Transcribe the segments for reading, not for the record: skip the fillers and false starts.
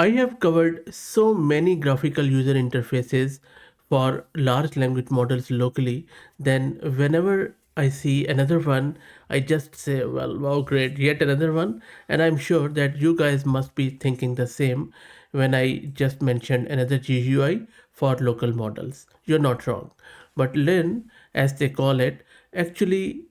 I have covered so many graphical user interfaces for large language models locally, then whenever I see another one, I just say, well, wow, great, yet another one. And I'm sure that you guys must be thinking the same when I just mentioned another GUI for local models. You're not wrong. But LYRN, as they call it, actually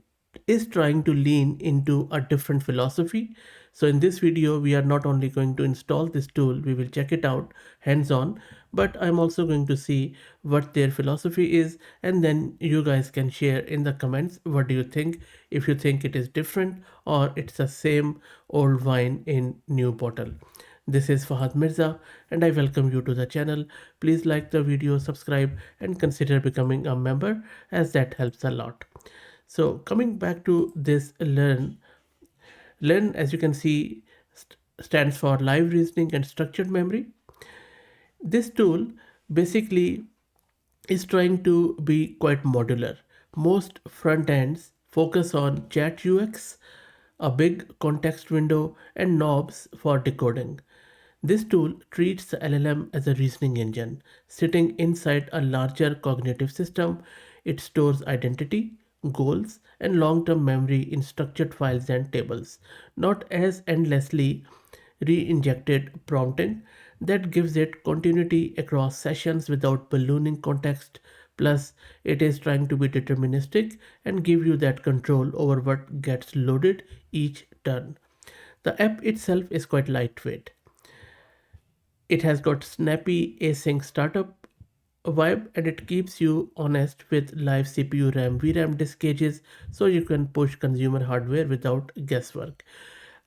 is trying to lean into a different philosophy. So in this video, we are not only going to install this tool, we will check it out hands-on, but I'm also going to see what their philosophy is, and then you guys can share in the comments what do you think, if you think it is different or it's the same old wine in new bottle. This is Fahad Mirza and I welcome you to the channel. Please like the video, subscribe and consider becoming a member as that helps a lot. So coming back to this LYRN, as you can see, stands for live reasoning and structured memory. This tool basically is trying to be quite modular. Most front ends focus on chat UX, a big context window, and knobs for decoding. This tool treats the LLM as a reasoning engine, sitting inside a larger cognitive system. It stores identity, goals, and long term memory in structured files and tables, not as endlessly re-injected prompting that gives it continuity across sessions without ballooning context. Plus, it is trying to be deterministic and give you that control over what gets loaded each turn. The app itself is quite lightweight. It has got snappy async startup vibe and it keeps you honest with live CPU RAM VRAM disk gauges so you can push consumer hardware without guesswork.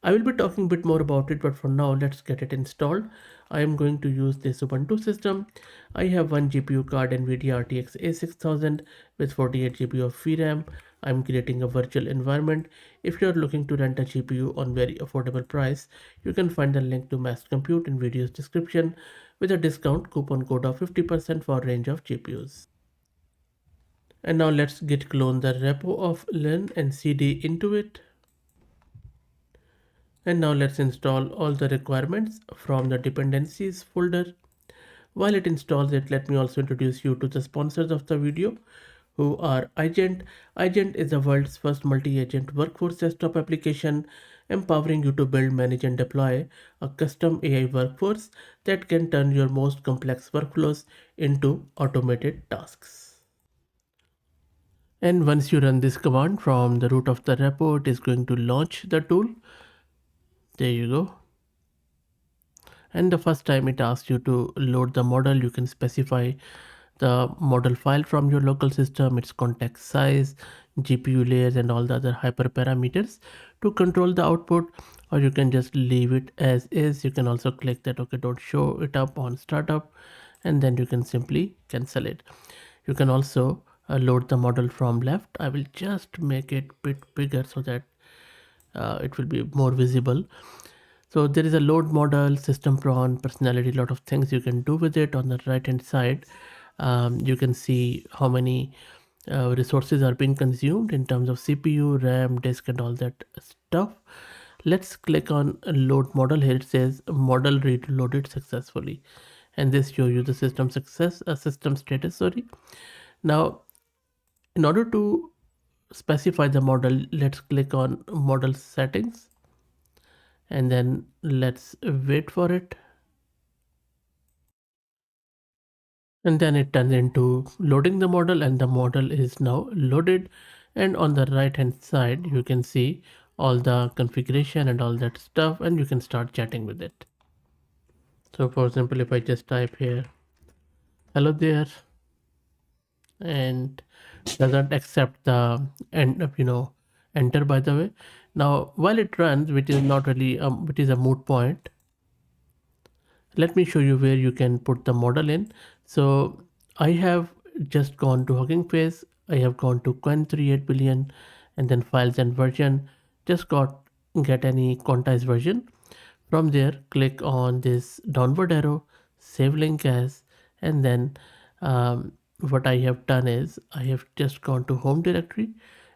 I will be talking a bit more about it, but for now let's get it installed. I am going to use this Ubuntu system. I have one GPU card NVIDIA RTX A6000 with 48 GB of VRAM. I'm creating a virtual environment. If you're looking to rent a GPU on very affordable price, you can find the link to Mass Compute in video's description with a discount coupon code of 50% for range of GPUs. And now let's git clone the repo of LYRN and cd into it. And now let's install all the requirements from the dependencies folder. While it installs it, let me also introduce you to the sponsors of the video, who are iGent. iGent is the world's first multi-agent workforce desktop application, empowering you to build, manage, and deploy a custom AI workforce that can turn your most complex workflows into automated tasks. And once you run this command from the root of the repo, it is going to launch the tool. There you go. And the first time it asks you to load the model, you can specify the model file from your local system, its context size, GPU layers, and all the other hyperparameters to control the output, or you can just leave it as is. You can also click that okay, don't show it up on startup, and then you can simply cancel it. You can also load the model from left. I will just make it a bit bigger so that it will be more visible. So there is a load model, system prawn, personality, lot of things you can do with it. On the right hand side, you can see how many resources are being consumed in terms of CPU, RAM, disk, and all that stuff. Let's click on load model. Here it says model read loaded successfully, and this shows you the system system status. Sorry. Now, in order to specify the model, let's click on model settings and then let's wait for it. And then it turns into loading the model, and the model is now loaded. And on the right hand side, you can see all the configuration and all that stuff, and you can start chatting with it. So for example, if I just type here, hello there, and doesn't accept the end of, enter, by the way. Now, while it runs, which is not really, which is a moot point, let me show you where you can put the model in. So I have just gone to Hugging Face. I have gone to Quen 38 billion and then files and version. Just get any quantized version. From there, click on this downward arrow, save link as, and then what I have done is I have just gone to home directory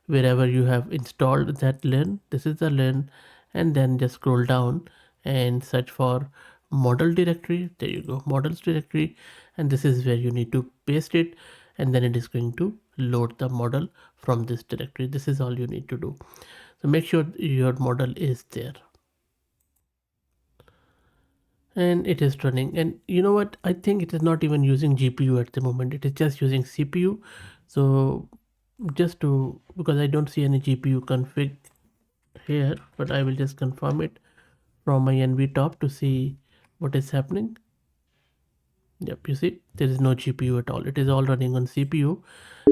wherever you have installed that LYRN. This is the LYRN, and then just scroll down and search for model directory. There you go, models directory, and this is where you need to paste it, and then it is going to load the model from this directory. This is all you need to do. So make sure your model is there, and it is running. And you know what, I think it is not even using GPU at the moment, it is just using CPU. So just to, because I don't see any GPU config here, but I will just confirm it from my NV top to see what is happening. Yep, you see there is no GPU at all, it is all running on CPU.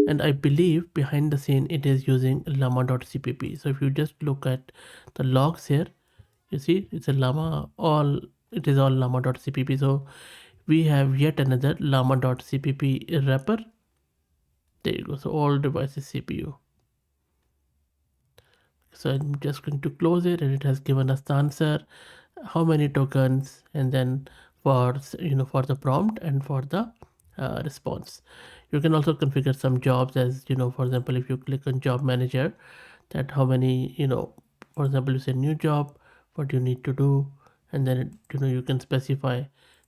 And I believe behind the scene it is using llama.cpp. So if you just look at the logs here, you see it's a llama, all it is all llama.cpp. So we have yet another llama.cpp wrapper. There you go, so all devices CPU. So I'm just going to close it, and it has given us the answer, how many tokens, and then for for the prompt and for the response. You can also configure some jobs, as for example, if you click on job manager, that how many, for example, you say new job, what you need to do, and then you can specify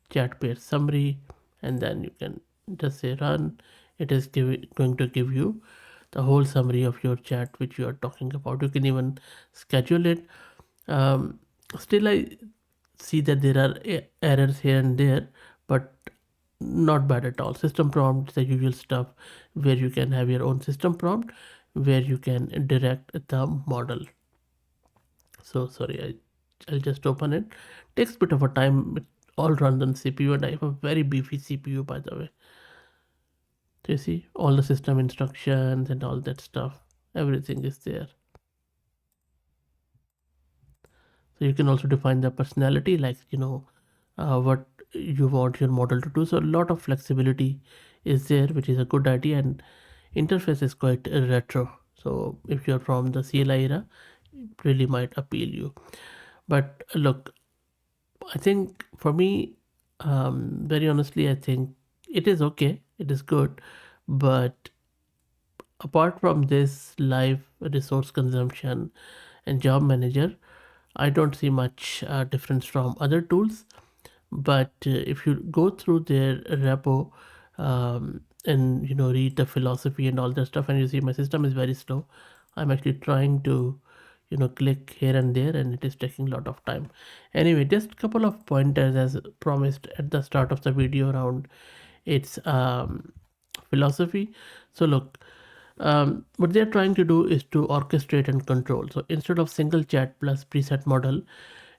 chat pair summary, and then you can just say run. It is going to give you the whole summary of your chat which you are talking about. You can even schedule it. Still I see that there are errors here and there, but not bad at all. System prompt, the usual stuff, where you can have your own system prompt, where you can direct the model. So sorry, I'll just open it. Takes a bit of a time. It all runs on CPU, and I have a very beefy CPU, by the way. So you see all the system instructions and all that stuff, everything is there. So you can also define the personality, like what you want your model to do. So a lot of flexibility is there, which is a good idea, and interface is quite retro. So if you're from the CLI era, it really might appeal you. But look, I think for me, very honestly, I think it is okay, it is good, but apart from this live resource consumption and job manager, I don't see much difference from other tools. But if you go through their repo, and read the philosophy and all that stuff, and you see my system is very slow. I'm actually trying to click here and there, and it is taking a lot of time. Anyway, just a couple of pointers as promised at the start of the video around its philosophy. So look, what they're trying to do is to orchestrate and control. So instead of single chat plus preset model,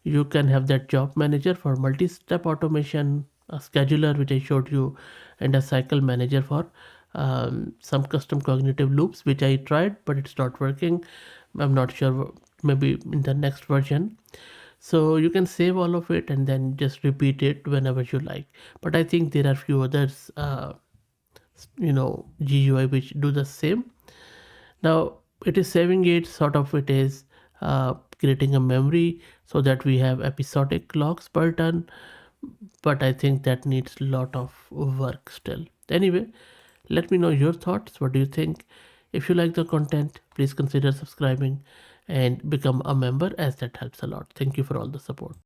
you can have that job manager for multi-step automation, a scheduler which I showed you, and a cycle manager for some custom cognitive loops, which I tried, but it's not working. I'm not sure, maybe in the next version. So you can save all of it and then just repeat it whenever you like. But I think there are few others GUI which do the same. Now it is saving it, sort of it is creating a memory so that we have episodic logs per turn, but I think that needs a lot of work still. Anyway, let me know your thoughts. What do you think? If you like the content, please consider subscribing and become a member, as that helps a lot. Thank you for all the support.